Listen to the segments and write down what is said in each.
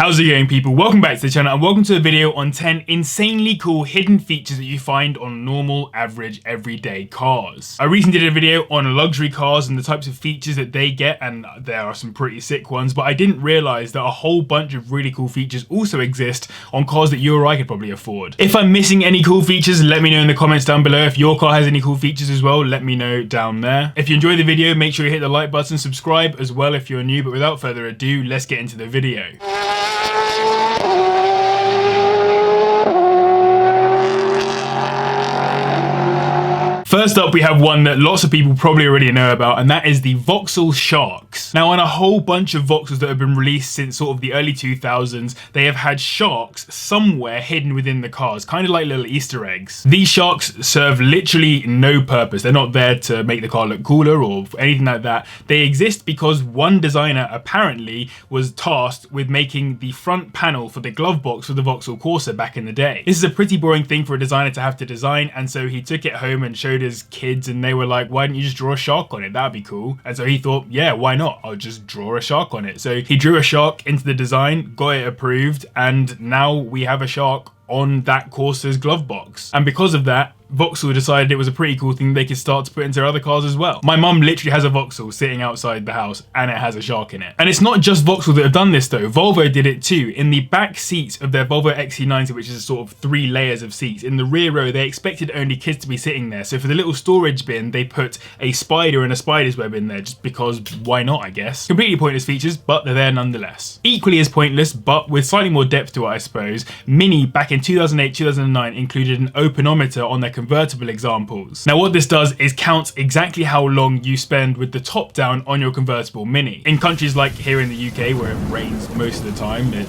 How's it going, people? Welcome back to the channel and welcome to a video on 10 insanely cool hidden features that you find on normal, average, everyday cars. I recently did a video on luxury cars and the types of features that they get, and there are some pretty sick ones, but I didn't realize that a whole bunch of really cool features also exist on cars that you or I could probably afford. If I'm missing any cool features, let me know in the comments down below. If your car has any cool features as well, let me know down there. If you enjoyed the video, make sure you hit the like button, subscribe as well if you're new, but without further ado, let's get into the video. First up, we have one that lots of people probably already know about, and that is the Vauxhall Sharks. Now, on a whole bunch of Vauxhalls that have been released since sort of the early 2000s, they have had sharks somewhere hidden within the cars, kind of like little Easter eggs. These sharks serve literally no purpose. They're not there to make the car look cooler or anything like that. They exist because one designer apparently was tasked with making the front panel for the glove box for the Vauxhall Corsa back in the day. This is a pretty boring thing for a designer to have to design, and so he took it home and showed his kids, and they were like, why don't you just draw a shark on it? That'd be cool. And so he thought, yeah, why not? I'll just draw a shark on it. So he drew a shark into the design, got it approved, and now we have a shark on that Corsa's glove box. And because of that, Vauxhall decided it was a pretty cool thing they could start to put into other cars as well. My mum literally has a Vauxhall sitting outside the house and it has a shark in it. And it's not just Vauxhall that have done this though. Volvo did it too. In the back seats of their Volvo XC90, which is sort of 3 layers of seats, in the rear row they expected only kids to be sitting there. So for the little storage bin, they put a spider and a spider's web in there just because why not, I guess. Completely pointless features, but they're there nonetheless. Equally as pointless, but with slightly more depth to it, I suppose, Mini back in 2008-2009 included an openometer on their convertible examples. Now what this does is counts exactly how long you spend with the top down on your convertible Mini. In countries like here in the UK where it rains most of the time, it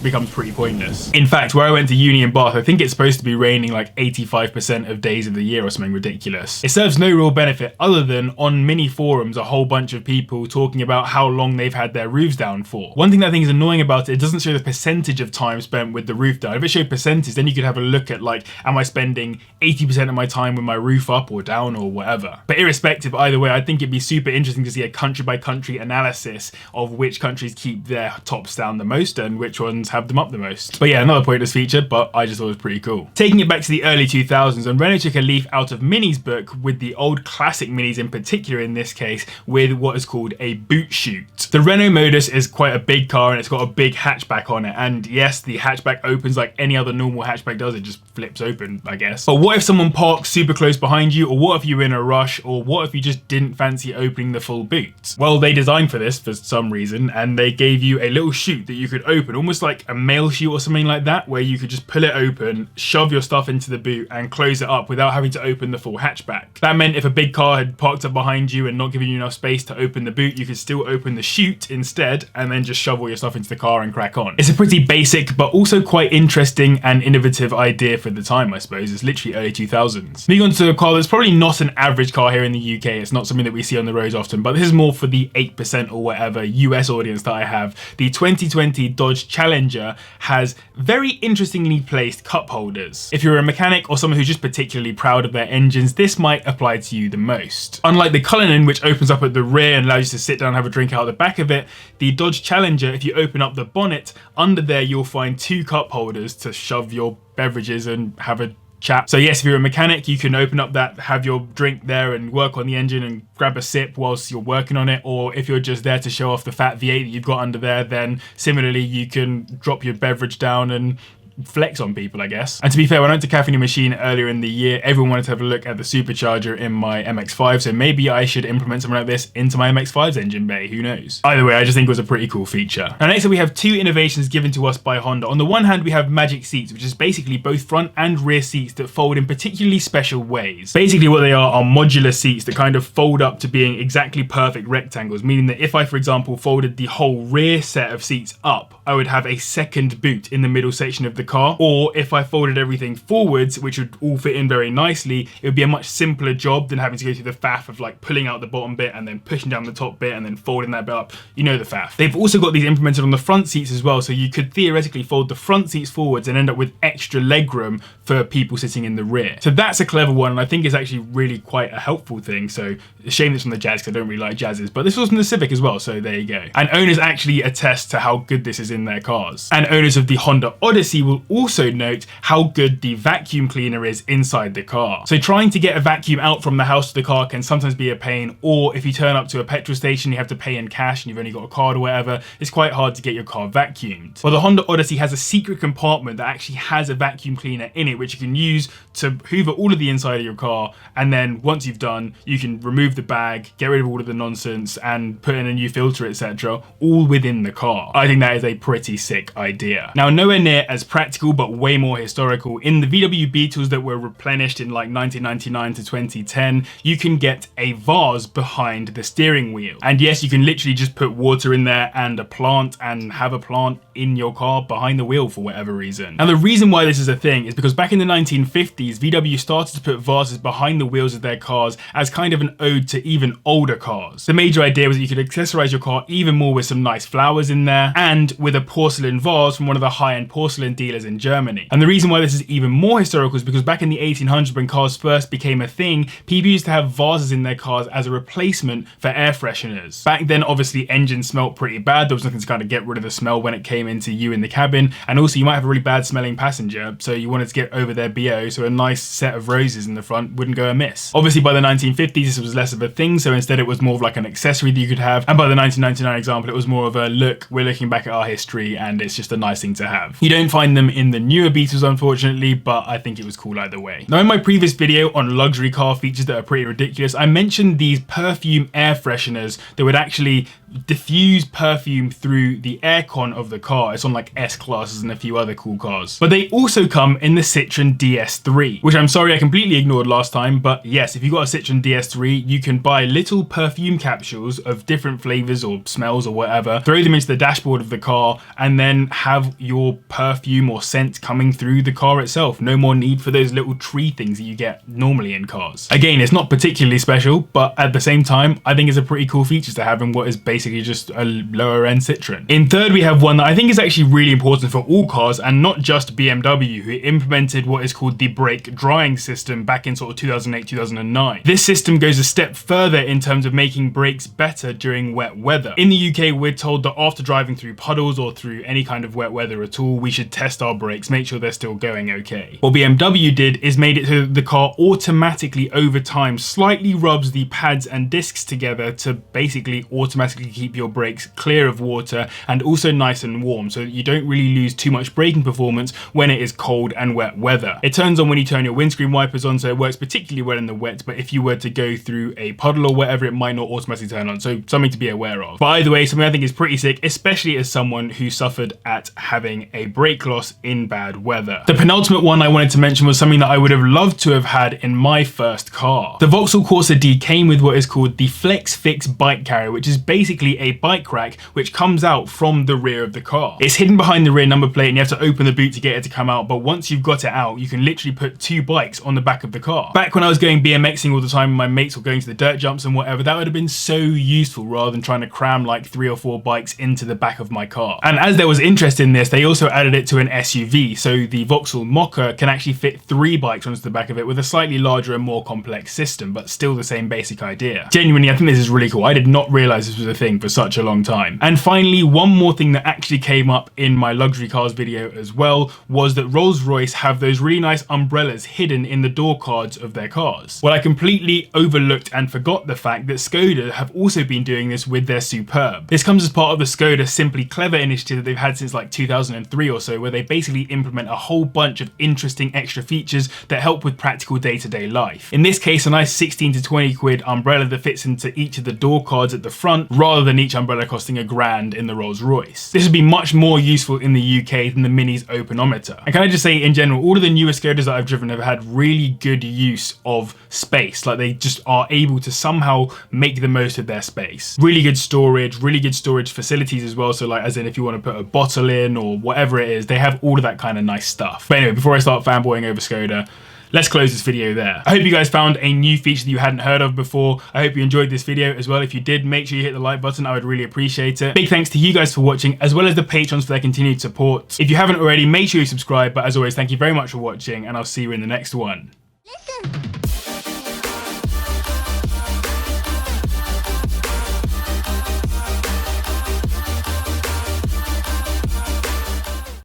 becomes pretty pointless. In fact, where I went to uni in Bath, I think it's supposed to be raining like 85% of days of the year or something ridiculous. It serves no real benefit other than on Mini forums a whole bunch of people talking about how long they've had their roofs down for. One thing that I think is annoying about it doesn't show the percentage of time spent with the roof down. If it showed percentage, then you could have a look at like, am I spending 80% of my time with my roof up or down or whatever. But irrespective, either way, I think it'd be super interesting to see a country by country analysis of which countries keep their tops down the most and which ones have them up the most. But yeah, another pointless feature, but I just thought it was pretty cool. Taking it back to the early 2000s, and Renault took a leaf out of Mini's book with the old classic Minis in particular in this case, with what is called a boot chute. The Renault Modus is quite a big car and it's got a big hatchback on it, and yes, the hatchback opens like any other normal hatchback does, it just flips open, I guess. But what if someone parks super close behind you, or what if you're in a rush, or what if you just didn't fancy opening the full boot? Well, they designed for this for some reason, and they gave you a little chute that you could open, almost like a mail chute or something like that, where you could just pull it open, shove your stuff into the boot and close it up without having to open the full hatchback. That meant if a big car had parked up behind you and not giving you enough space to open the boot, you could still open the chute instead and then just shove all your stuff into the car and crack on. It's a pretty basic but also quite interesting and innovative idea for the time, I suppose. It's literally early 2000s. Moving on to a car that's probably not an average car here in the UK. It's not something that we see on the roads often, but this is more for the 8% or whatever US audience that I have. The 2020 Dodge Challenger has very interestingly placed cup holders. If you're a mechanic or someone who's just particularly proud of their engines, this might apply to you the most. Unlike the Cullinan, which opens up at the rear and allows you to sit down and have a drink out the back of it, the Dodge Challenger, if you open up the bonnet, under there you'll find 2 cup holders to shove your beverages and have a chat. So yes, if you're a mechanic, you can open up that, have your drink there and work on the engine and grab a sip whilst you're working on it. Or if you're just there to show off the fat V8 that you've got under there, then similarly you can drop your beverage down and flex on people, I guess. And to be fair, when I went to Cafe Machine earlier in the year, everyone wanted to have a look at the supercharger in my MX-5, so maybe I should implement something like this into my MX-5's engine bay, who knows. Either way, I just think it was a pretty cool feature. Now next up we have 2 innovations given to us by Honda. On the one hand, we have Magic Seats, which is basically both front and rear seats that fold in particularly special ways. Basically what they are modular seats that kind of fold up to being exactly perfect rectangles, meaning that if I, for example, folded the whole rear set of seats up, I would have a second boot in the middle section of the car. Or if I folded everything forwards, which would all fit in very nicely, it would be a much simpler job than having to go through the faff of like pulling out the bottom bit and then pushing down the top bit and then folding that bit up. You know the faff. They've also got these implemented on the front seats as well, so you could theoretically fold the front seats forwards and end up with extra legroom for people sitting in the rear. So that's a clever one, and I think it's actually really quite a helpful thing. So a shame it's from the Jazz, because I don't really like Jazzes, but this was from the Civic as well, so there you go. And owners actually attest to how good this is. in their cars. And owners of the Honda Odyssey will also note how good the vacuum cleaner is inside the car. So trying to get a vacuum out from the house to the car can sometimes be a pain, or if you turn up to a petrol station, you have to pay in cash and you've only got a card or whatever, it's quite hard to get your car vacuumed. Well, the Honda Odyssey has a secret compartment that actually has a vacuum cleaner in it, which you can use to hoover all of the inside of your car, and then once you've done, you can remove the bag, get rid of all of the nonsense, and put in a new filter, etc., all within the car. I think that is a pretty sick idea. Now, nowhere near as practical, but way more historical, in the VW Beetles that were replenished in like 1999 to 2010, you can get a vase behind the steering wheel. And yes, you can literally just put water in there and a plant and have a plant in your car behind the wheel for whatever reason. And the reason why this is a thing is because back in the 1950s, VW started to put vases behind the wheels of their cars as kind of an ode to even older cars. The major idea was that you could accessorize your car even more with some nice flowers in there and with a porcelain vase from one of the high-end porcelain dealers in Germany. And the reason why this is even more historical is because back in the 1800s, when cars first became a thing, people used to have vases in their cars as a replacement for air fresheners. Back then, obviously, engines smelled pretty bad. There was nothing to kind of get rid of the smell when it came into you in the cabin. And also, you might have a really bad smelling passenger, so you wanted to get over their BO, so a nice set of roses in the front wouldn't go amiss. Obviously, by the 1950s, this was less of a thing, so instead it was more of like an accessory that you could have. And by the 1999 example, it was more of a look, we're looking back at our history, and it's just a nice thing to have. You don't find them in the newer Beetles, unfortunately, but I think it was cool either way. Now, in my previous video on luxury car features that are pretty ridiculous, I mentioned these perfume air fresheners that would actually diffuse perfume through the aircon of the car. It's on like S-classes and a few other cool cars. But they also come in the Citroen DS3, which I'm sorry I completely ignored last time, but yes, if you've got a Citroen DS3, you can buy little perfume capsules of different flavors or smells or whatever, throw them into the dashboard of the car, and then have your perfume or scent coming through the car itself. No more need for those little tree things that you get normally in cars. Again, it's not particularly special, but at the same time, I think it's a pretty cool feature to have in what is basically just a lower end Citroen. In third, we have one that I think is actually really important for all cars and not just BMW, who implemented what is called the brake drying system back in sort of 2008-2009. This system goes a step further in terms of making brakes better during wet weather. In the UK, we're told that after driving through puddles or through any kind of wet weather at all, we should test our brakes, make sure they're still going okay. What BMW did is made it so the car automatically over time slightly rubs the pads and discs together to basically automatically keep your brakes clear of water and also nice and warm, so that you don't really lose too much braking performance when it is cold and wet weather. It turns on when you turn your windscreen wipers on, so it works particularly well in the wet, but if you were to go through a puddle or whatever, it might not automatically turn on, so something to be aware of. But either way, something I think is pretty sick, especially as someone who suffered at having a brake loss in bad weather. The penultimate one I wanted to mention was something that I would have loved to have had in my first car. The Vauxhall Corsa D came with what is called the FlexFix bike carrier, which is basically a bike rack which comes out from the rear of the car. It's hidden behind the rear number plate and you have to open the boot to get it to come out, but once you've got it out, you can literally put two bikes on the back of the car. Back when I was going BMXing all the time and my mates were going to the dirt jumps and whatever, that would have been so useful rather than trying to cram like 3 or 4 bikes into the back of my car. And as there was interest in this, they also added it to an SUV, so the Vauxhall Mocha can actually fit 3 bikes onto the back of it with a slightly larger and more complex system, but still the same basic idea. Genuinely, I think this is really cool. I did not realize this was a thing for such a long time. And finally, one more thing that actually came up in my luxury cars video as well was that Rolls-Royce have those really nice umbrellas hidden in the door cards of their cars. Well, I completely overlooked and forgot the fact that Skoda have also been doing this with their Superb. This comes as part of the Skoda Simply Clever initiative that they've had since like 2003 or so, where they basically implement a whole bunch of interesting extra features that help with practical day-to-day life. In this case, a nice 16 to 20 quid umbrella that fits into each of the door cards at the front, rather than each umbrella costing £1,000 in the Rolls-Royce. This would be much more useful in the UK than the Mini's openometer. And can I just say, in general, all of the newer Skodas that I've driven have had really good use of space. Like, they just are able to somehow make the most of their space. Really good storage facilities as well. So like, as in if you want to put a bottle in or whatever it is, they have all of that kind of nice stuff. But anyway, before I start fanboying over Skoda, let's close this video there. I hope you guys found a new feature that you hadn't heard of before. I hope you enjoyed this video as well. If you did, make sure you hit the like button. I would really appreciate it. Big thanks to you guys for watching, as well as the patrons for their continued support. If you haven't already, make sure you subscribe. But as always, thank you very much for watching, and I'll see you in the next one. Listen.